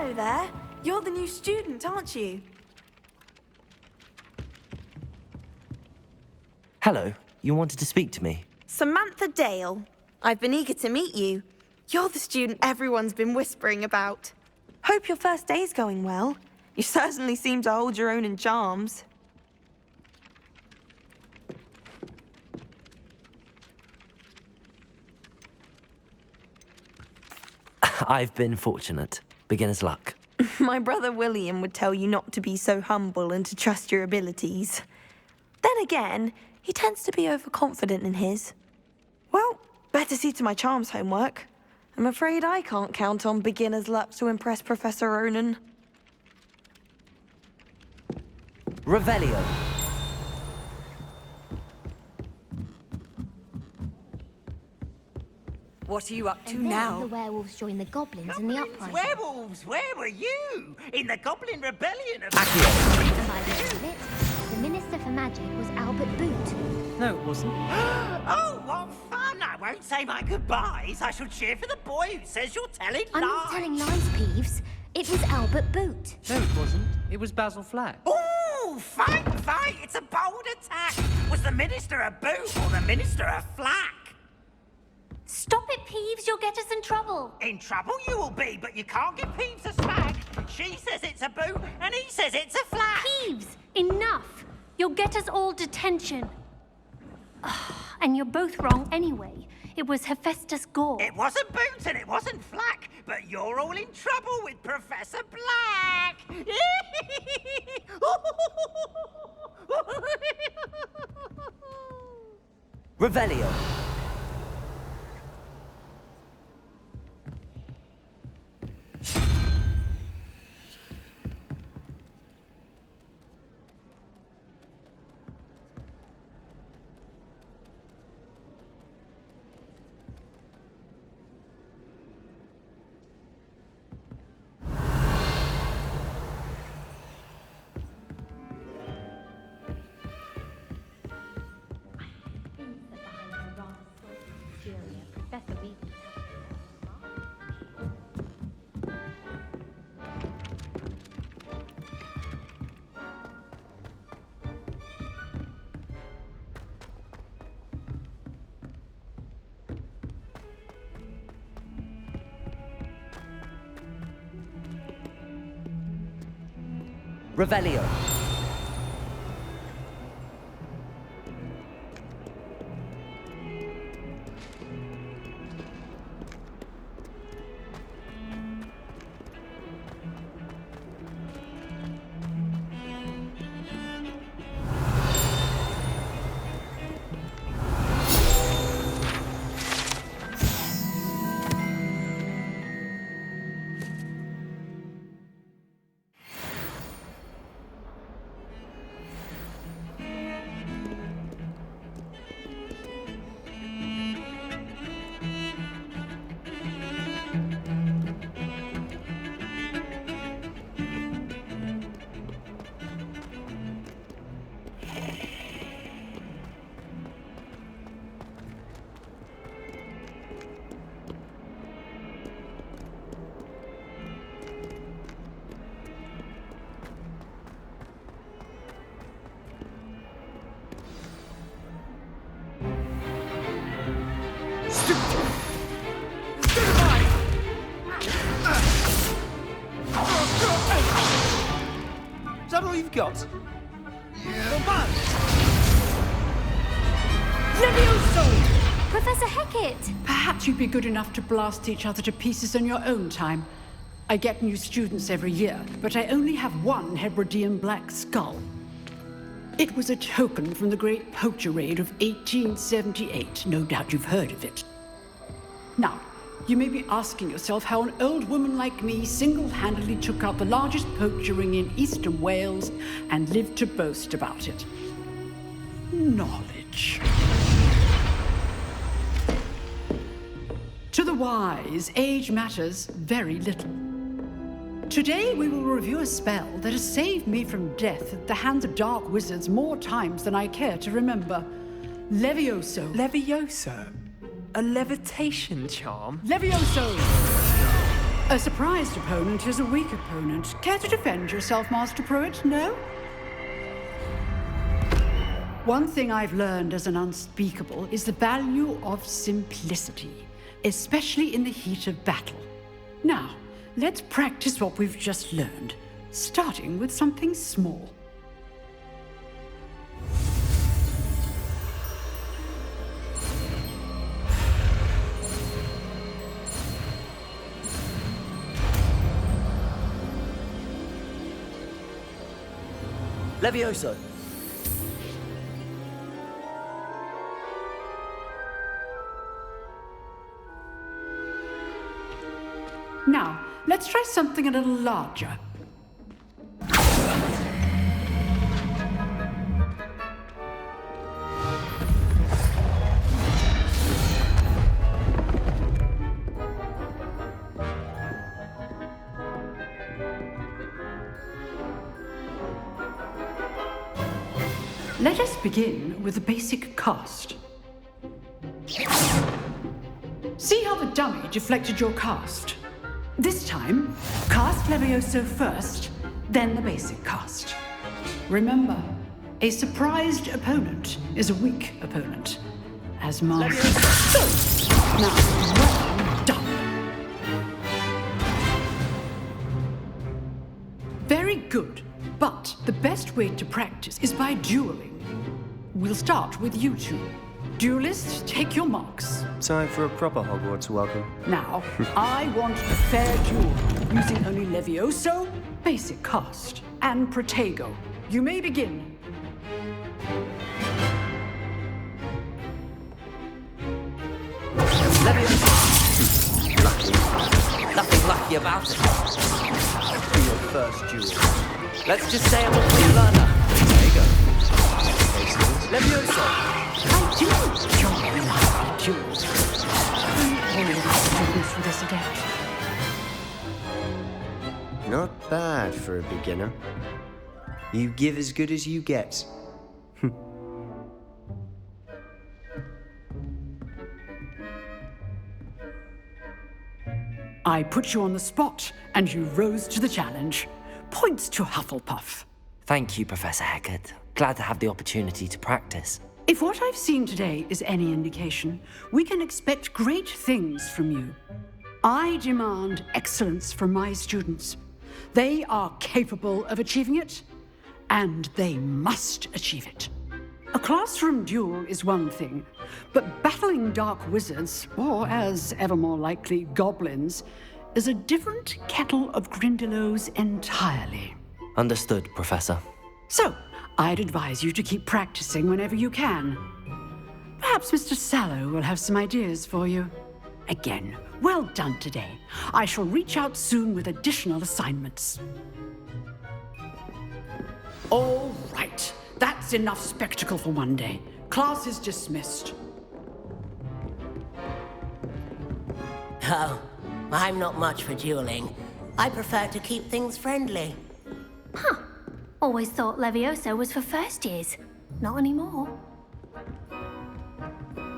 Hello there. You're the new student, aren't you? Hello. You wanted to speak to me? Samantha Dale. I've been eager to meet you. You're the student everyone's been whispering about. Hope your first day's going well. You certainly seem to hold your own in charms. I've been fortunate. Beginner's luck. My brother William would tell you not to be so humble and to trust your abilities. Then again, he tends to be overconfident in his. Well, better see to my charms homework. I'm afraid I can't count on beginner's luck to impress Professor Ronan. Revelio. What are you up to And then now? the werewolves joined the goblins in the uprising. Werewolves, where were you? In the Goblin Rebellion of... Accio. And by the end of it, the Minister for Magic was Albert Boot. No, it wasn't. Oh, what fun! I won't say my goodbyes. I shall cheer for the boy who says you're telling I'm lies. not telling lies, Peeves. It was Albert Boot. No, it wasn't. It was Basil Flack. Ooh, fight! It's a bold attack. Was the Minister a boot or the Minister a flack? Stop it, Peeves. You'll get us in trouble. In trouble you will be, but you can't give Peeves a smack. She says it's a boot, and he says it's a flack. Peeves, enough. You'll get us all detention. And you're both wrong anyway. It was Hephaestus Gore. It wasn't boot and it wasn't flack, but you're all in trouble with Professor Black. Revelio. Revelio. Is that all you've got? Professor Hecat! Perhaps you'd be good enough to blast each other to pieces in your own time. I get new students every year, but I only have one Hebridean black skull. It was a token from the Great Poacher Raid of 1878. No doubt you've heard of it. Now, you may be asking yourself how an old woman like me single-handedly took out the largest poacher ring in eastern Wales and lived to boast about it. Knowledge. To the wise, age matters very little. Today we will review a spell that has saved me from death at the hands of dark wizards more times than I care to remember. Levioso. Levioso? A levitation charm? Levioso! A surprised opponent is a weak opponent. Care to defend yourself, Master Pruitt? No? One thing I've learned as an unspeakable is the value of simplicity, especially in the heat of battle. Now, let's practice what we've just learned, starting with something small. Levioso. Now, let's try something a little larger. Let us begin with the basic cast. See how the dummy deflected your cast? This time, cast Levioso first, then the basic cast. Remember, a surprised opponent is a weak opponent. As Master. So, now, well done. Very good, but the best way to practice is by dueling. We'll start with you two. Duelists, take your marks. Time for a proper Hogwarts welcome. Now, I want a fair duel, using only Levioso, basic cast, and Protego. You may begin. Levioso. Lucky. Nothing lucky about it. For your first duel. Let's just say I'm a free learner. There you go. Levioso. I do enjoy duels. I'm already students for this again. Not bad for a beginner. You give as good as you get. I put you on the spot, and you rose to the challenge. Points to Hufflepuff. Thank you, Professor Hecat. Glad to have the opportunity to practice. If what I've seen today is any indication, we can expect great things from you. I demand excellence from my students. They are capable of achieving it, and they must achieve it. A classroom duel is one thing, but battling dark wizards, or as ever more likely, goblins, is a different kettle of Grindylows entirely. Understood, Professor. So, I'd advise you to keep practicing whenever you can. Perhaps Mr. Sallow will have some ideas for you. Again, well done today. I shall reach out soon with additional assignments. All right. That's enough spectacle for one day. Class is dismissed. Oh, I'm not much for dueling. I prefer to keep things friendly. Always thought Levioso was for first years. Not anymore.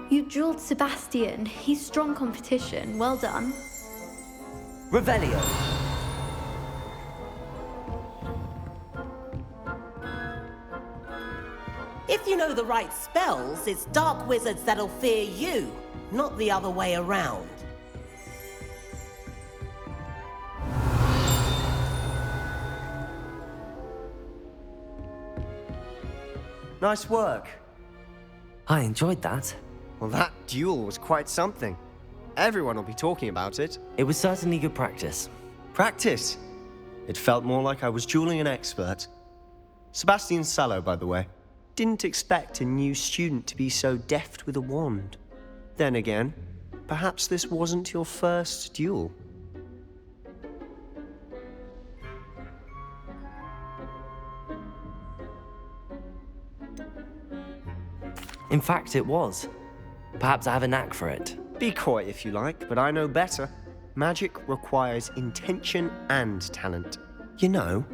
You dueled Sebastian. He's strong competition. Well done. Revelio. If you know the right spells, it's dark wizards that'll fear you, not the other way around. Nice work. I enjoyed that. Well, that duel was quite something. Everyone will be talking about it. It was certainly good practice. Practice. It felt more like I was dueling an expert. Sebastian Sallow, by the way. Didn't expect a new student to be so deft with a wand. Then again, perhaps this wasn't your first duel. In fact, it was. Perhaps I have a knack for it. Be coy if you like, but I know better. Magic requires intention and talent. You know,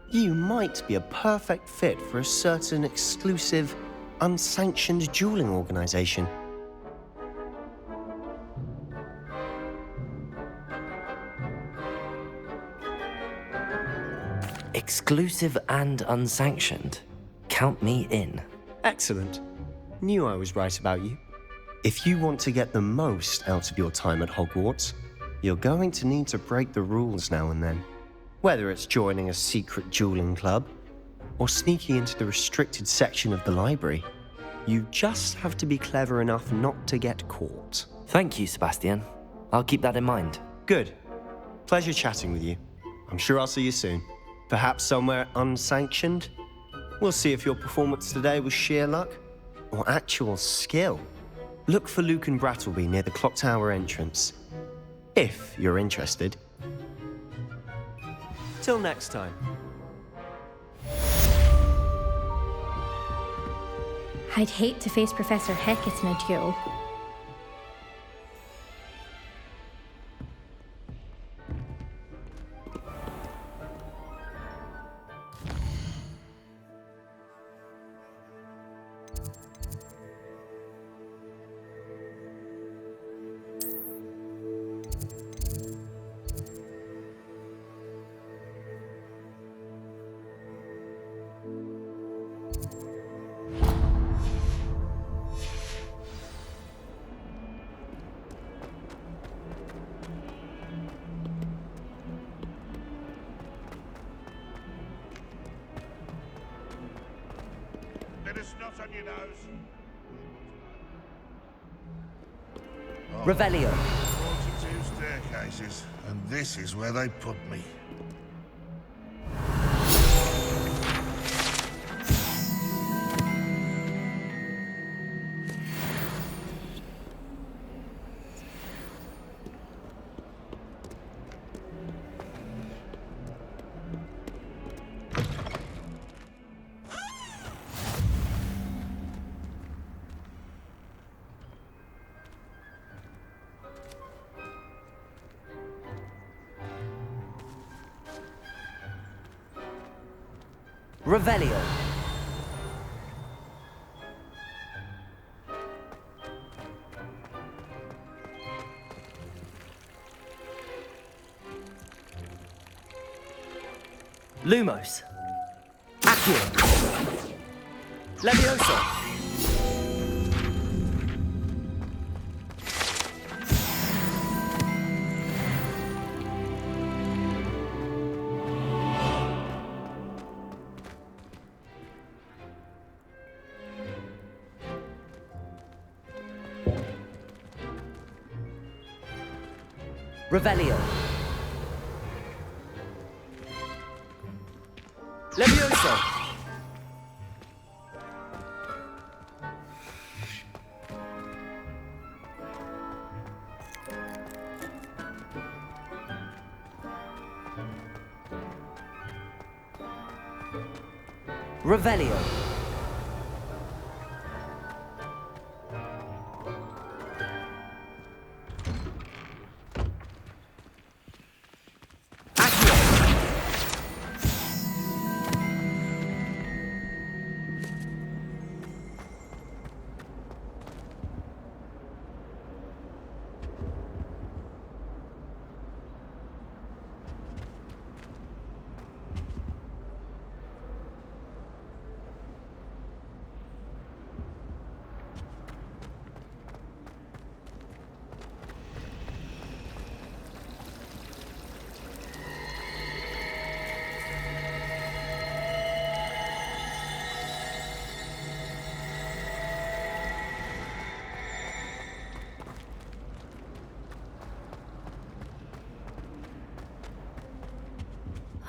you might be a perfect fit for a certain exclusive, unsanctioned dueling organization. Exclusive and unsanctioned. Count me in. Excellent. Knew I was right about you. If you want to get the most out of your time at Hogwarts, you're going to need to break the rules now and then. Whether it's joining a secret dueling club, or sneaking into the restricted section of the library, you just have to be clever enough not to get caught. Thank you, Sebastian. I'll keep that in mind. Good. Pleasure chatting with you. I'm sure I'll see you soon. Perhaps somewhere unsanctioned? We'll see if your performance today was sheer luck or actual skill. Look for Luke and Brattleby near the clock tower entrance, if you're interested. Till next time. I'd hate to face Professor Hecat in a duel. Revelio. 42 staircases, and this is where they put me. Revelio. Lumos. Accio. Levioso. Revelio. Levioso. Revelio.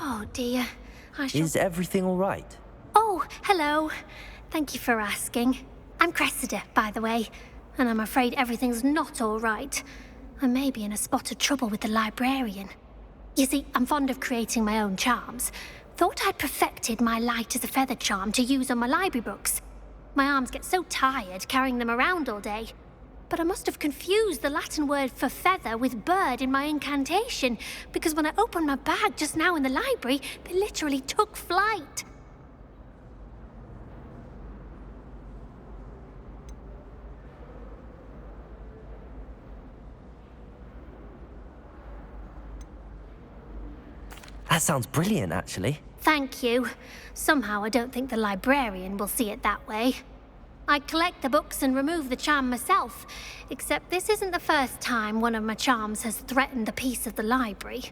Oh dear. Is everything all right? Oh, hello. Thank you for asking. I'm Cressida, by the way, and I'm afraid everything's not all right. I may be in a spot of trouble with the librarian. You see, I'm fond of creating my own charms. Thought I'd perfected my light as a feather charm to use on my library books. My arms get so tired carrying them around all day. But I must have confused the Latin word for feather with bird in my incantation, because when I opened my bag just now in the library, they literally took flight. That sounds brilliant, actually. Thank you. Somehow I don't think the librarian will see it that way. I collect the books and remove the charm myself, except this isn't the first time one of my charms has threatened the peace of the library.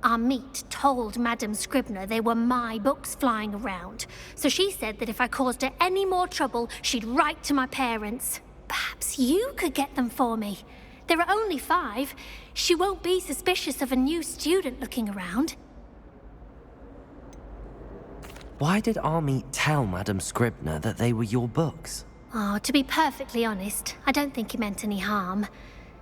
Our meet told Madame Scribner they were my books flying around, so she said that if I caused her any more trouble, she'd write to my parents. Perhaps you could get them for me. There are only 5. She won't be suspicious of a new student looking around. Why did Army tell Madame Scribner that they were your books? Oh, to be perfectly honest, I don't think he meant any harm.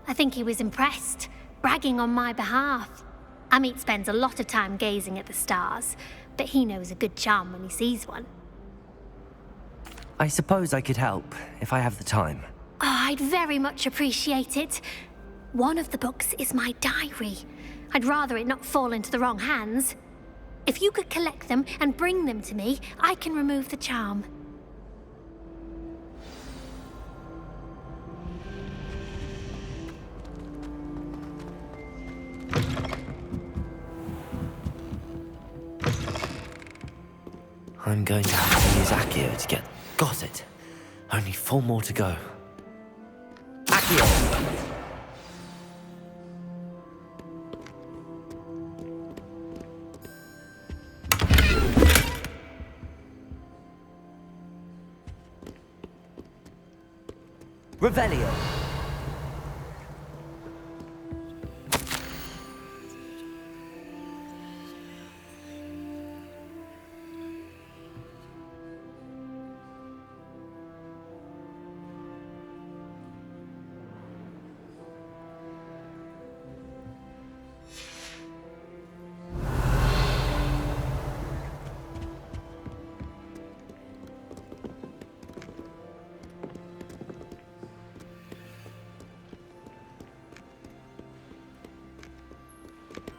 I think he was impressed, bragging on my behalf. Amit spends a lot of time gazing at the stars, but he knows a good charm when he sees one. I suppose I could help, if I have the time. Oh, I'd very much appreciate it. One of the books is my diary. I'd rather it not fall into the wrong hands. If you could collect them and bring them to me, I can remove the charm. I'm going to have to use Accio to get... Got it. Only 4 more to go. Accio! Revelio!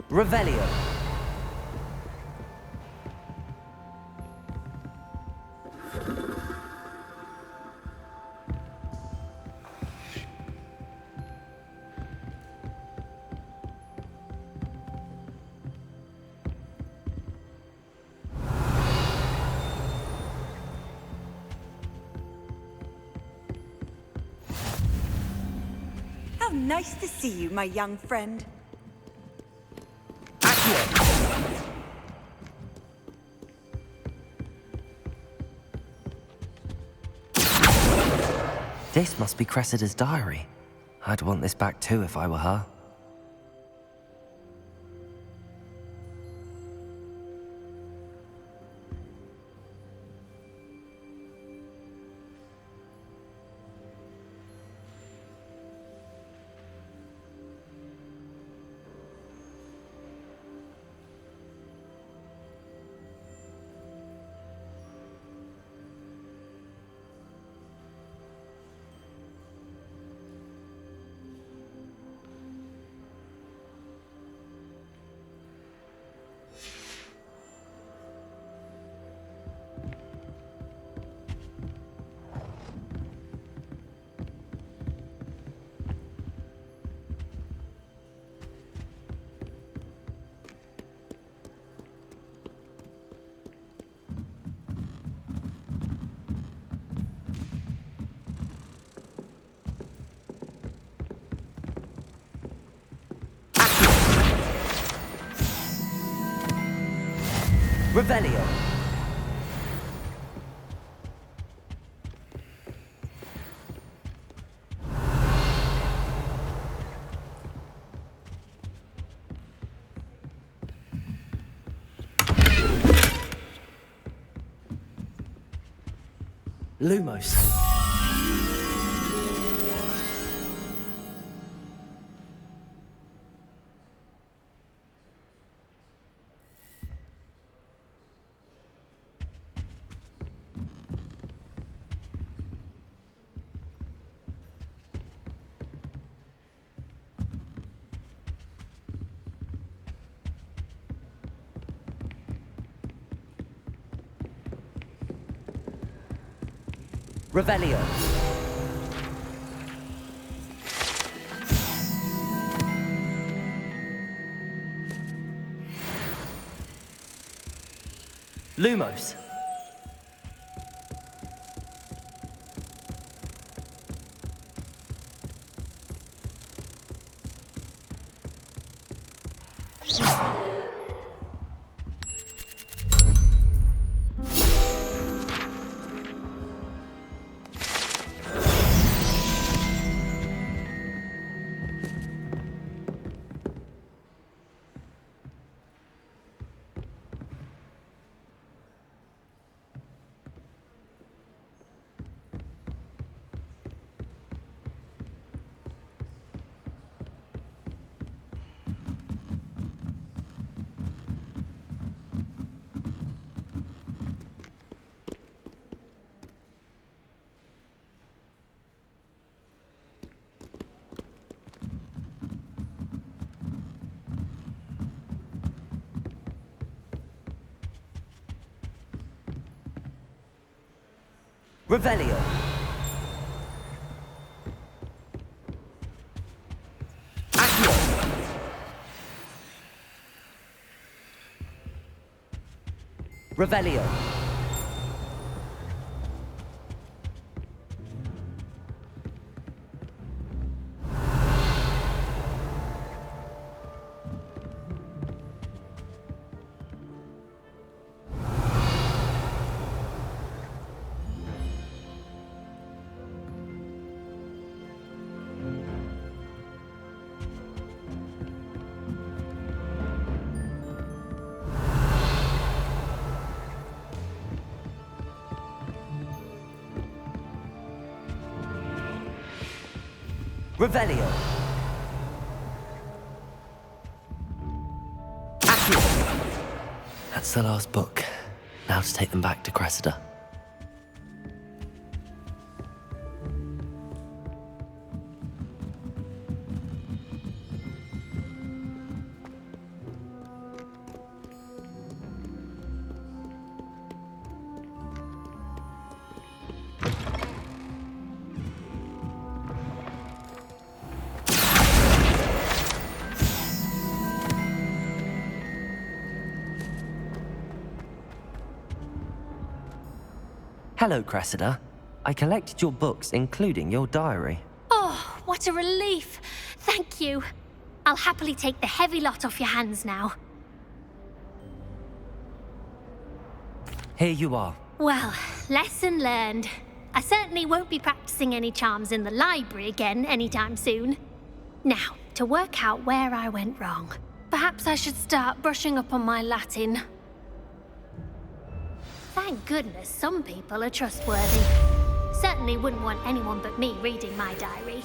Revelio. How nice to see you, my young friend. This must be Cressida's diary. I'd want this back too if I were her. Revelio. Lumos. Revelio. Lumos. Revelio. Accio. Revelio. Revelio. Accio. That's the last book. Now to take them back to Cressida. Hello, Cressida. I collected your books, including your diary. Oh, what a relief. Thank you. I'll happily take the heavy lot off your hands now. Here you are. Well, lesson learned. I certainly won't be practicing any charms in the library again anytime soon. Now, to work out where I went wrong. Perhaps I should start brushing up on my Latin. Thank goodness some people are trustworthy. Certainly wouldn't want anyone but me reading my diary.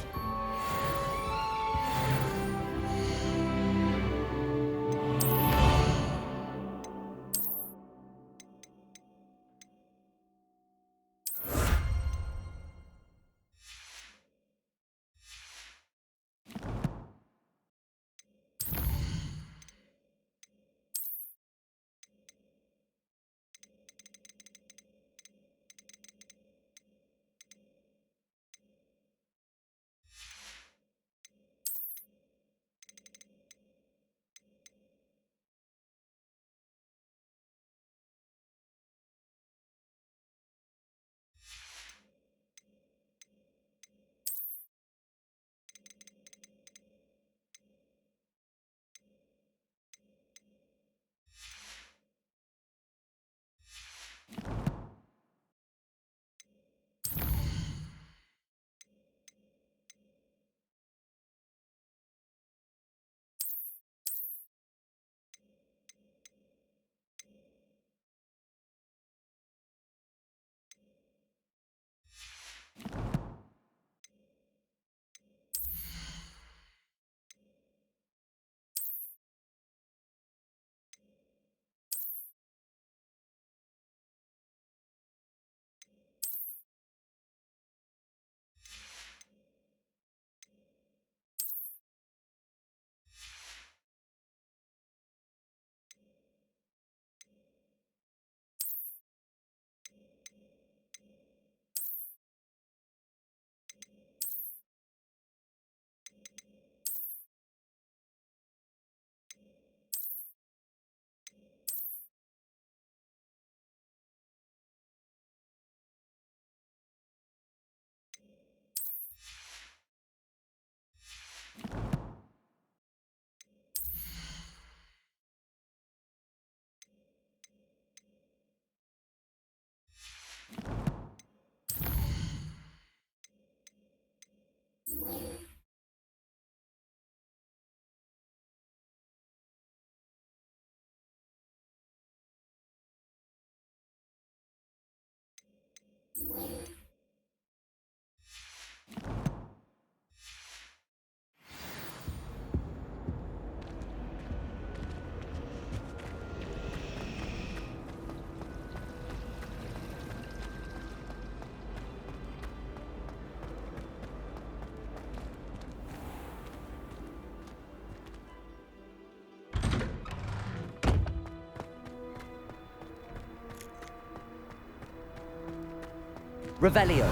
Revelio.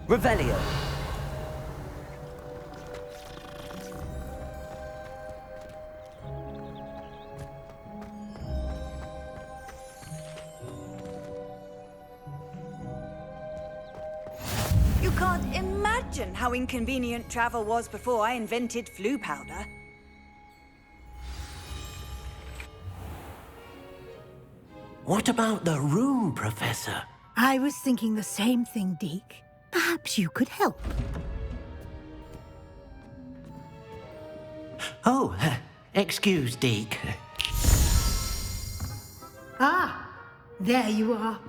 Revelio. You can't imagine how inconvenient travel was before I invented flu powder. What about the room, Professor? I was thinking the same thing, Deke. Perhaps you could help. Oh, excuse, Deke. Ah, there you are.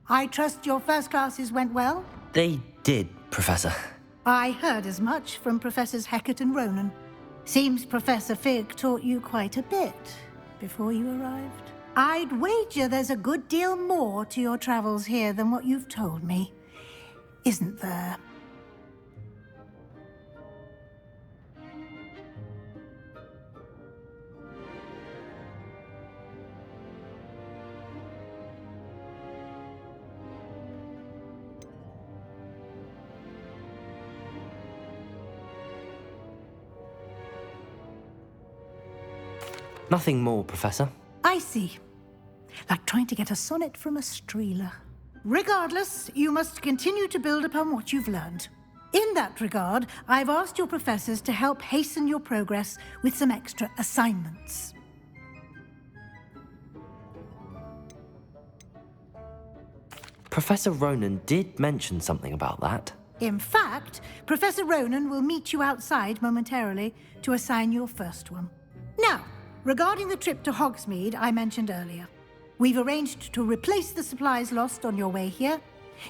I trust your first classes went well? They did, Professor. I heard as much from Professors Hecat and Ronan. Seems Professor Fig taught you quite a bit before you arrived. I'd wager there's a good deal more to your travels here than what you've told me, isn't there? Nothing more, Professor. I see. Like trying to get a sonnet from a streeler. Regardless, you must continue to build upon what you've learned. In that regard, I've asked your professors to help hasten your progress with some extra assignments. Professor Ronan did mention something about that. In fact, Professor Ronan will meet you outside momentarily to assign your first one. Now, regarding the trip to Hogsmeade I mentioned earlier, we've arranged to replace the supplies lost on your way here,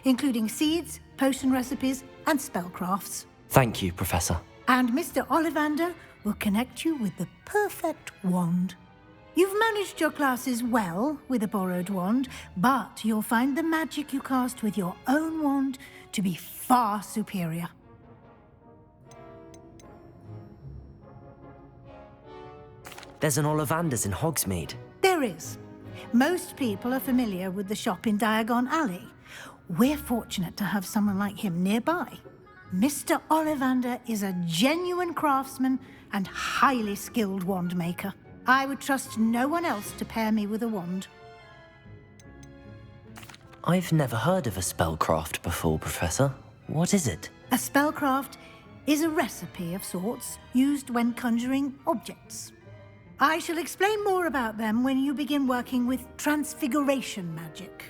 including seeds, potion recipes, and spellcrafts. Thank you, Professor. And Mr. Ollivander will connect you with the perfect wand. You've managed your classes well with a borrowed wand, but you'll find the magic you cast with your own wand to be far superior. There's an Olivanders in Hogsmeade. There is. Most people are familiar with the shop in Diagon Alley. We're fortunate to have someone like him nearby. Mr. Ollivander is a genuine craftsman and highly skilled wand maker. I would trust no one else to pair me with a wand. I've never heard of a spellcraft before, Professor. What is it? A spellcraft is a recipe of sorts used when conjuring objects. I shall explain more about them when you begin working with transfiguration magic.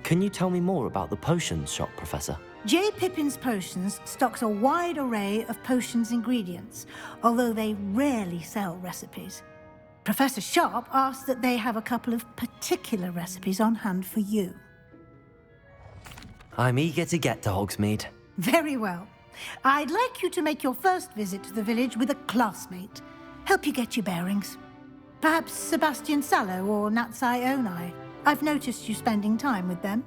Can you tell me more about the potions shop, Professor? J. Pippin's Potions stocks a wide array of potions ingredients, although they rarely sell recipes. Professor Sharp asks that they have a couple of particular recipes on hand for you. I'm eager to get to Hogsmeade. Very well. I'd like you to make your first visit to the village with a classmate. Help you get your bearings. Perhaps Sebastian Sallow or Natsai Onai. I've noticed you spending time with them.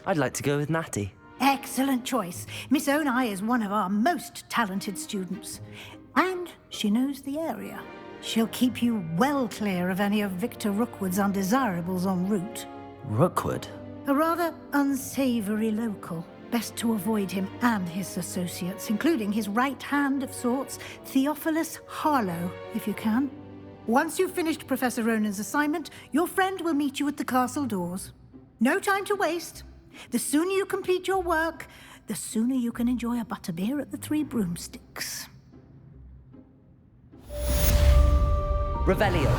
I'd like to go with Natty. Excellent choice. Miss Onai is one of our most talented students. And she knows the area. She'll keep you well clear of any of Victor Rookwood's undesirables en route. Rookwood? A rather unsavory local. Best to avoid him and his associates, including his right hand of sorts, Theophilus Harlow, if you can. Once you've finished Professor Ronan's assignment, your friend will meet you at the castle doors. No time to waste. The sooner you complete your work, the sooner you can enjoy a butterbeer at the Three Broomsticks. Revelio.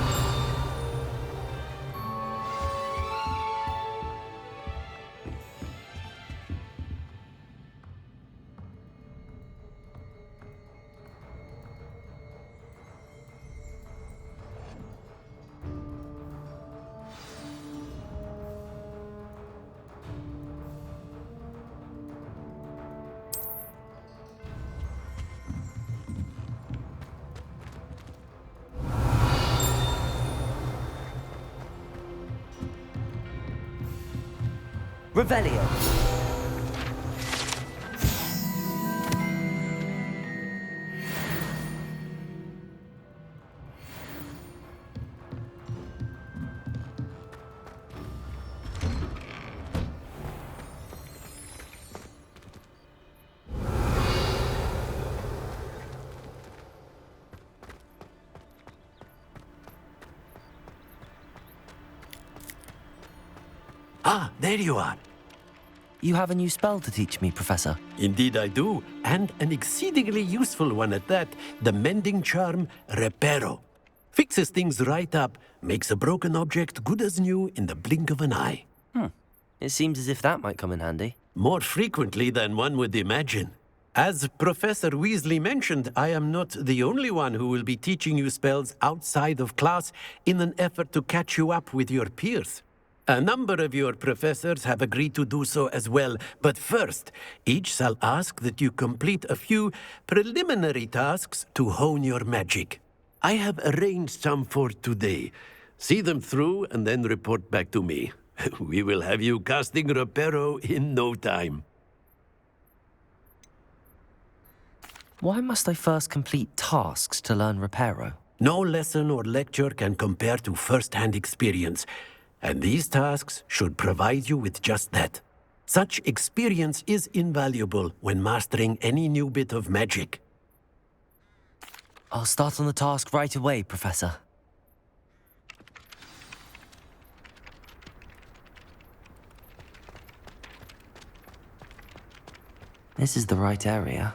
Revelio. Ah, there you are. You have a new spell to teach me, Professor. Indeed I do, and an exceedingly useful one at that. The mending charm, Reparo. Fixes things right up, makes a broken object good as new in the blink of an eye. It seems as if that might come in handy. More frequently than one would imagine. As Professor Weasley mentioned, I am not the only one who will be teaching you spells outside of class in an effort to catch you up with your peers. A number of your professors have agreed to do so as well, but first, each shall ask that you complete a few preliminary tasks to hone your magic. I have arranged some for today. See them through and then report back to me. We will have you casting Reparo in no time. Why must I first complete tasks to learn Reparo? No lesson or lecture can compare to first-hand experience. And these tasks should provide you with just that. Such experience is invaluable when mastering any new bit of magic. I'll start on the task right away, Professor. This is the right area.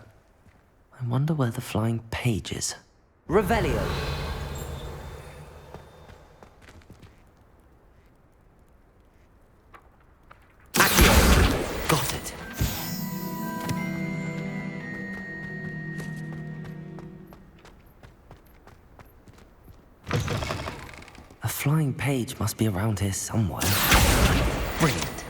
I wonder where the flying page is. Revelio! Got it. A flying page must be around here somewhere. Brilliant.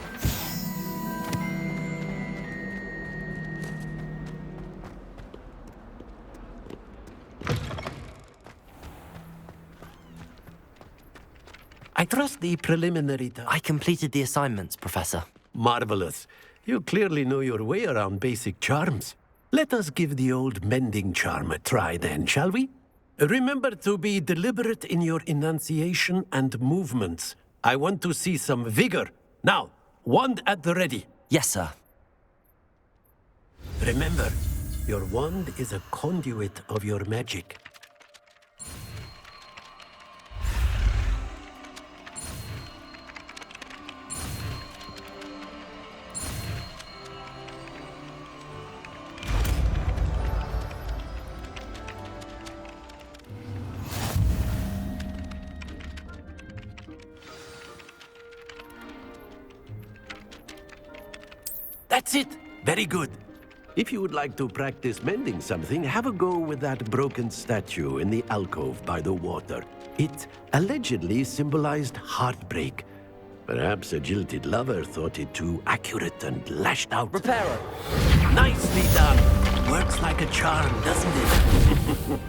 I trust the preliminary I completed the assignments, Professor. Marvelous. You clearly know your way around basic charms. Let us give the old mending charm a try then, shall we? Remember to be deliberate in your enunciation and movements. I want to see some vigor. Now, wand at the ready. Yes, sir. Remember, your wand is a conduit of your magic. That's it! Very good. If you would like to practice mending something, have a go with that broken statue in the alcove by the water. It allegedly symbolized heartbreak. Perhaps a jilted lover thought it too accurate and lashed out. Reparo! Nicely done! Works like a charm, doesn't it?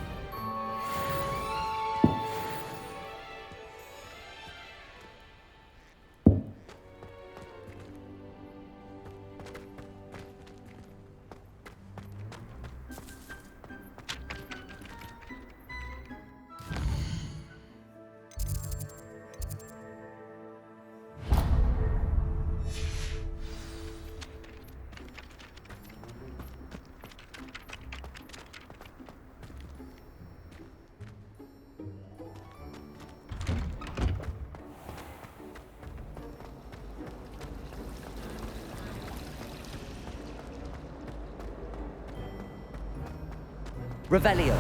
Revelio.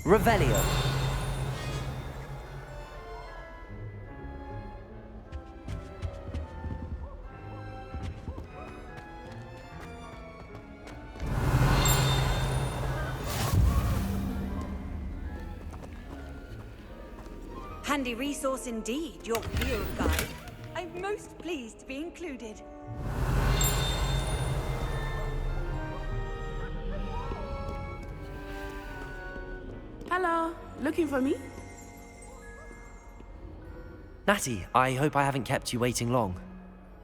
Revelio. Handy resource indeed, your field guide. I'm most pleased to be included. Hello, looking for me? Natty, I hope I haven't kept you waiting long.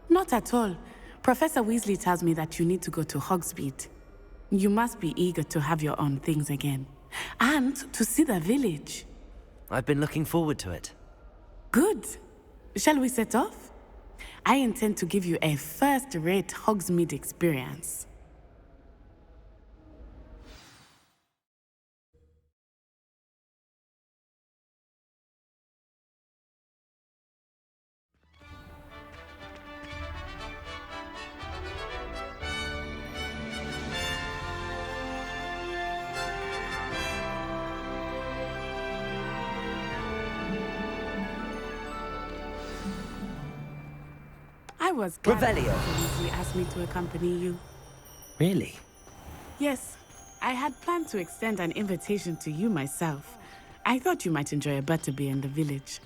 Not at all. Professor Weasley tells me that you need to go to Hogsmeade. You must be eager to have your own things again. And to see the village. I've been looking forward to it. Good. Shall we set off? I intend to give you a first-rate Hogsmeade experience. I was glad Revelio. Weasley asked me to accompany you. Really? Yes, I had planned to extend an invitation to you myself. I thought you might enjoy a butterbeer in the village.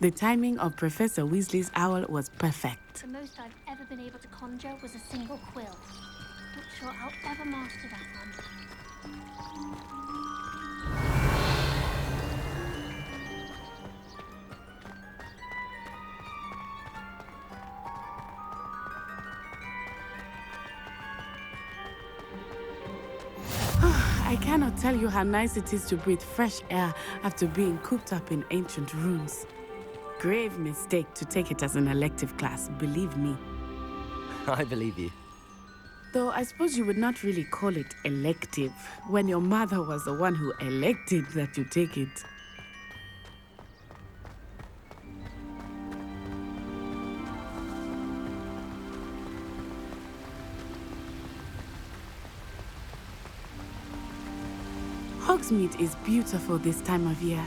The timing of Professor Weasley's owl was perfect. The most I've ever been able to conjure was a single quill. Not sure I'll ever master that one. I cannot tell you how nice it is to breathe fresh air after being cooped up in ancient rooms. Grave mistake to take it as an elective class, believe me. I believe you. Though I suppose you would not really call it elective when your mother was the one who elected that you take it. Hogsmeade is beautiful this time of year.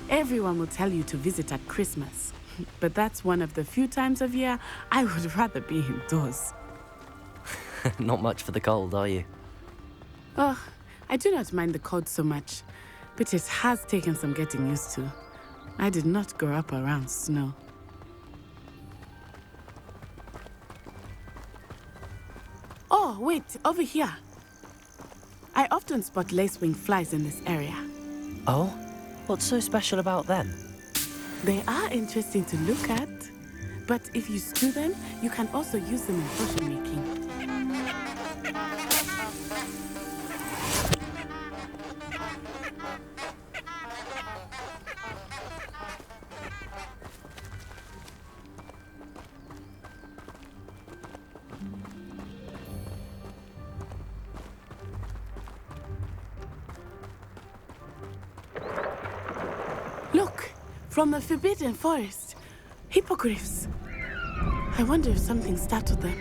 Everyone will tell you to visit at Christmas, but that's one of the few times of year I would rather be indoors. Not much for the cold, are you? Oh, I do not mind the cold so much, but it has taken some getting used to. I did not grow up around snow. Oh, wait, over here. I often spot lacewing flies in this area. Oh? What's so special about them? They are interesting to look at, but if you stew them, you can also use them in potion making. Look, from the Forbidden Forest. Hippogriffs. I wonder if something startled them.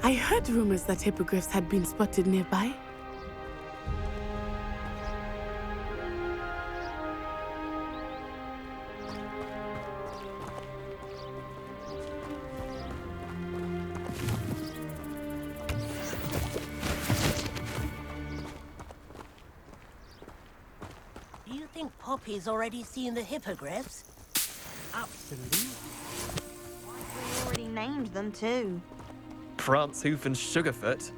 I heard rumors that hippogriffs had been spotted nearby. Do you think Poppy's already seen the hippogriffs? Absolutely. We already named them too. Prance, Hoof, and Sugarfoot.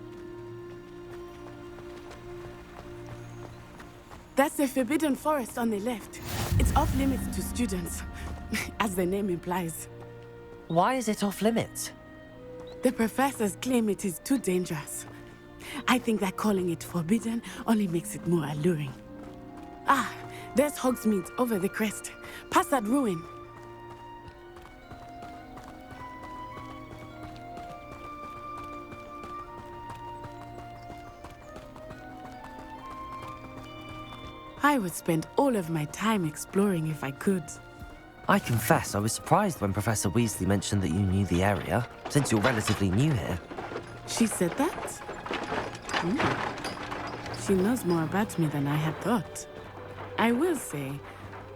That's the Forbidden Forest on the left. It's off limits to students, as the name implies. Why is it off limits? The professors claim it is too dangerous. I think that calling it forbidden only makes it more alluring. Ah, there's Hogsmeade over the crest. Past that ruin. I would spend all of my time exploring if I could. I confess I was surprised when Professor Weasley mentioned that you knew the area, since you're relatively new here. She said that? she knows more about me than I had thought. I will say,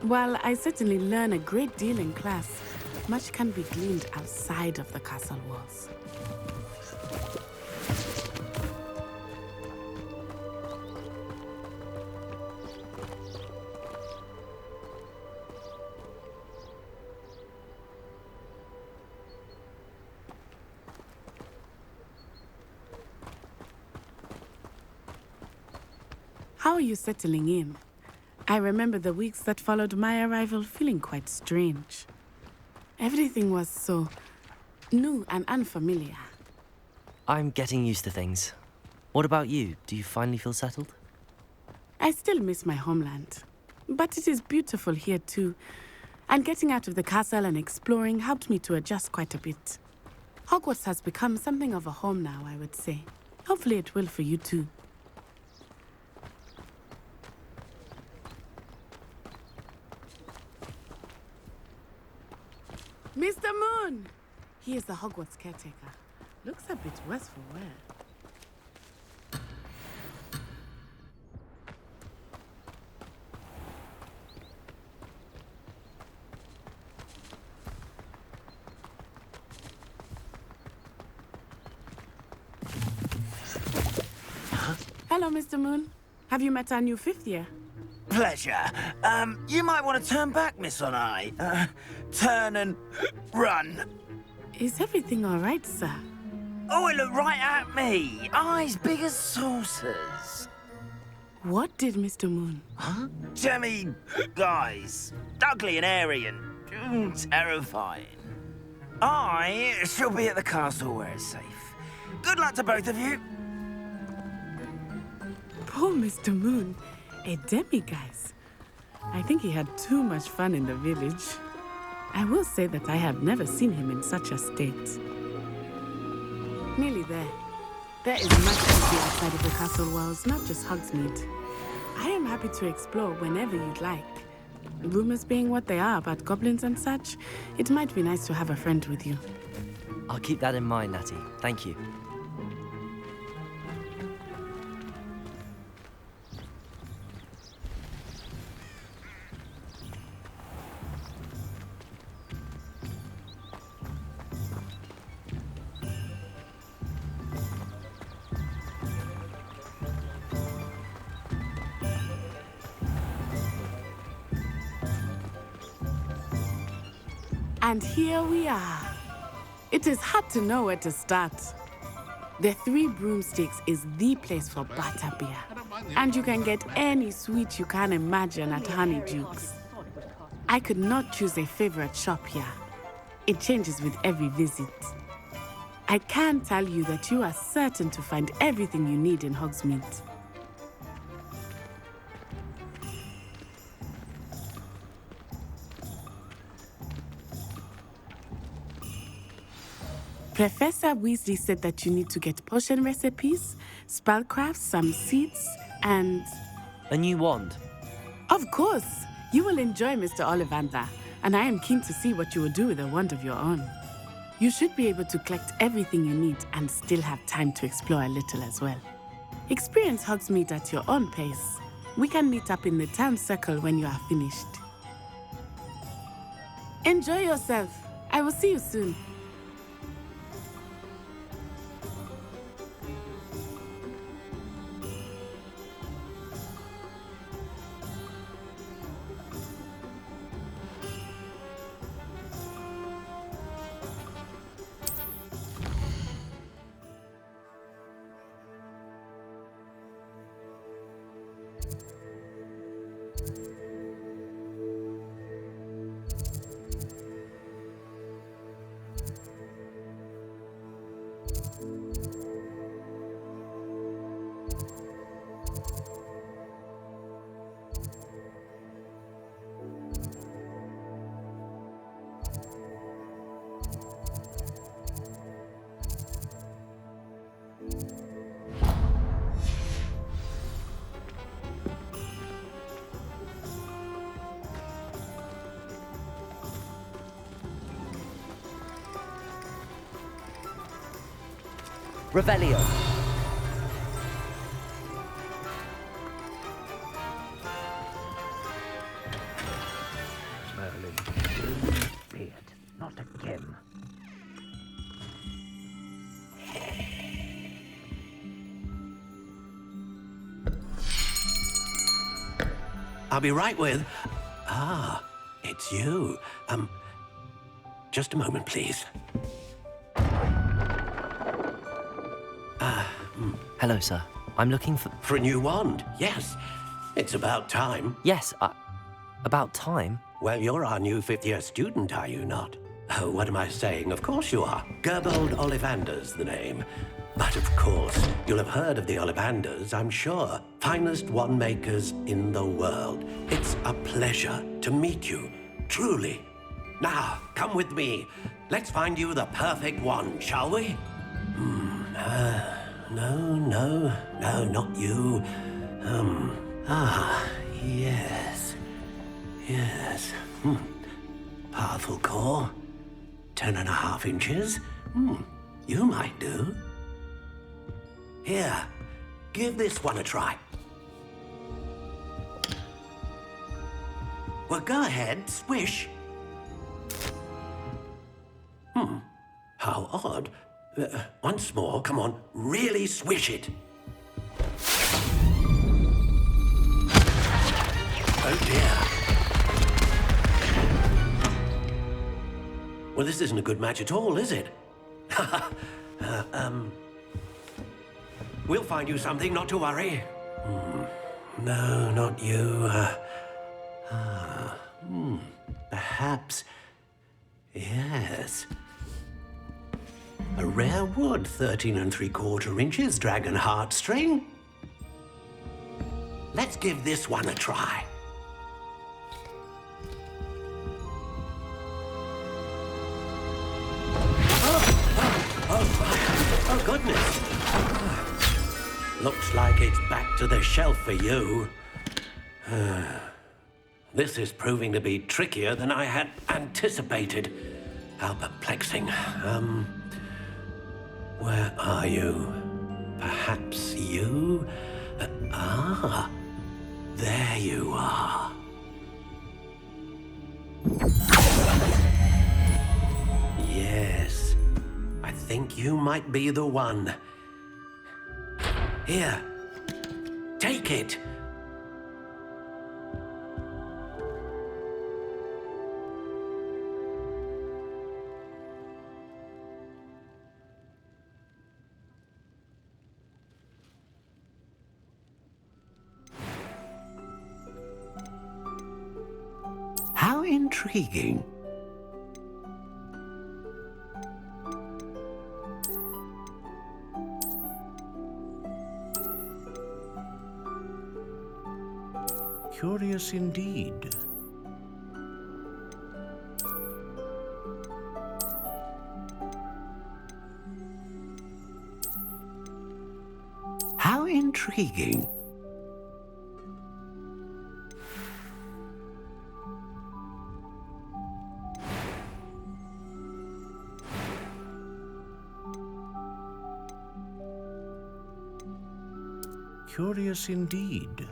while I certainly learn a great deal in class, much can be gleaned outside of the castle walls. How are you settling in? I remember the weeks that followed my arrival feeling quite strange. Everything was so new and unfamiliar. I'm getting used to things. What about you? Do you finally feel settled? I still miss my homeland, but it is beautiful here too. And getting out of the castle and exploring helped me to adjust quite a bit. Hogwarts has become something of a home now, I would say. Hopefully it will for you too. Mr. Moon! He is the Hogwarts caretaker. Looks a bit worse for wear. Hello, Mr. Moon. Have you met our new 5th year? Pleasure. You might want to turn back, Miss Onai. Turn and run. Is everything all right, sir? Oh, it looked right at me. Eyes big as saucers. What did Mr. Moon? Huh? Jemmy, guys. Ugly and airy and terrifying. I shall be at the castle where it's safe. Good luck to both of you. Poor Mr. Moon. A demiguise. I think he had too much fun in the village. I will say that I have never seen him in such a state. Nearly there. There is much to see outside of the castle walls, not just Hogsmeade. I am happy to explore whenever you'd like. Rumors being what they are about goblins and such, it might be nice to have a friend with you. I'll keep that in mind, Natty. Thank you. And here we are. It is hard to know where to start. The Three Broomsticks is the place for butterbeer. And you can get any sweet you can imagine at Honeydukes. I could not choose a favorite shop here. It changes with every visit. I can tell you that you are certain to find everything you need in Hogsmeade. Professor Weasley said that you need to get potion recipes, spellcrafts, some seeds, and... A new wand? Of course! You will enjoy Mr. Ollivander, and I am keen to see what you will do with a wand of your own. You should be able to collect everything you need and still have time to explore a little as well. Experience Hogsmeade at your own pace. We can meet up in the town circle when you are finished. Enjoy yourself. I will see you soon. Revelio. him. I'll be right with... it's you. Just a moment, please. Hello, sir. I'm looking for... For a new wand, yes. It's about time. Yes, about time? Well, you're our new fifth-year student, are you not? Oh, what am I saying? Of course you are. Gerbold Olivanders, the name. But of course, you'll have heard of the Olivanders, I'm sure. Finest wand makers in the world. It's a pleasure to meet you, truly. Now, come with me. Let's find you the perfect wand, shall we? No, not you. Yes. Powerful core. 10.5 inches. You might do. Here, give this one a try. Well, go ahead, swish. How odd. Once more, come on, really swish it. Oh dear. Well, this isn't a good match at all, is it? We'll find you something, not to worry. No, not you. Perhaps... yes. A rare wood, 13 3/4 inches, dragon heartstring. Let's give this one a try. Oh, goodness. Looks like it's back to the shelf for you. This is proving to be trickier than I had anticipated. How perplexing. Where are you? Perhaps you? There you are. Yes, I think you might be the one. Here, take it. How intriguing. Curious indeed. How intriguing. Curious indeed.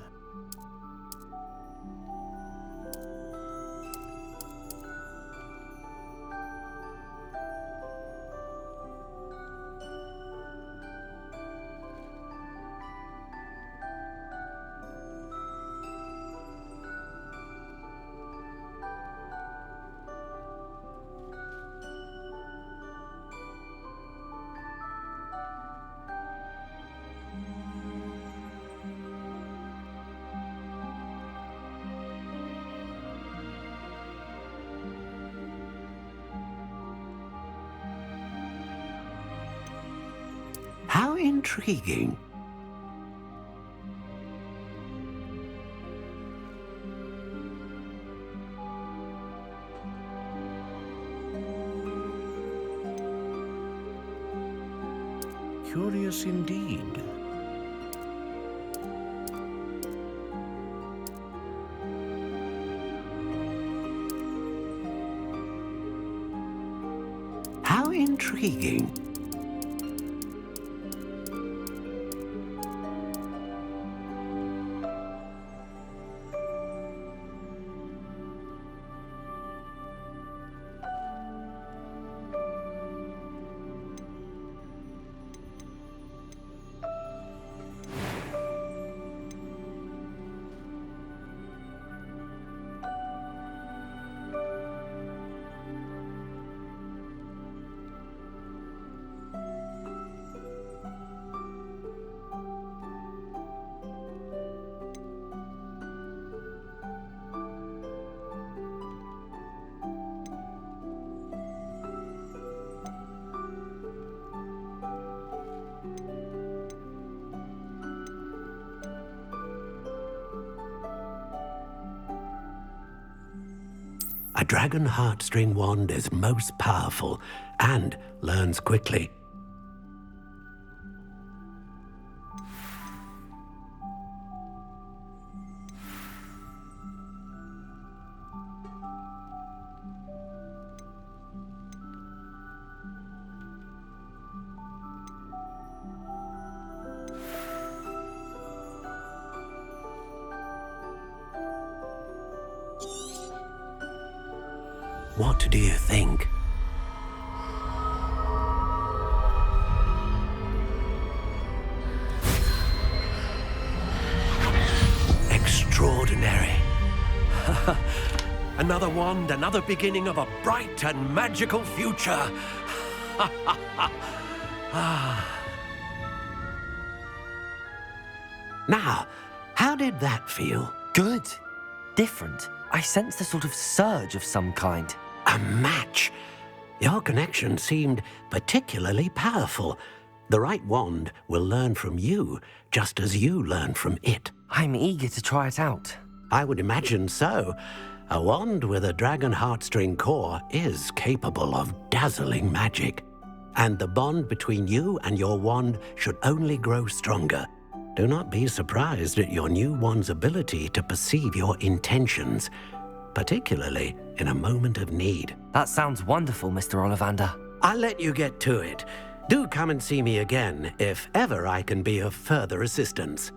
How intriguing. Curious indeed. How intriguing. A dragon heartstring wand is most powerful and learns quickly. What do you think? Extraordinary. Another wand, another beginning of a bright and magical future. Now, how did that feel? Good. Different. I sensed a sort of surge of some kind. A match. Your connection seemed particularly powerful. The right wand will learn from you, just as you learn from it. I'm eager to try it out. I would imagine so. A wand with a dragon heartstring core is capable of dazzling magic. And the bond between you and your wand should only grow stronger. Do not be surprised at your new wand's ability to perceive your intentions, particularly in a moment of need. That sounds wonderful, Mr. Ollivander. I'll let you get to it. Do come and see me again if ever I can be of further assistance.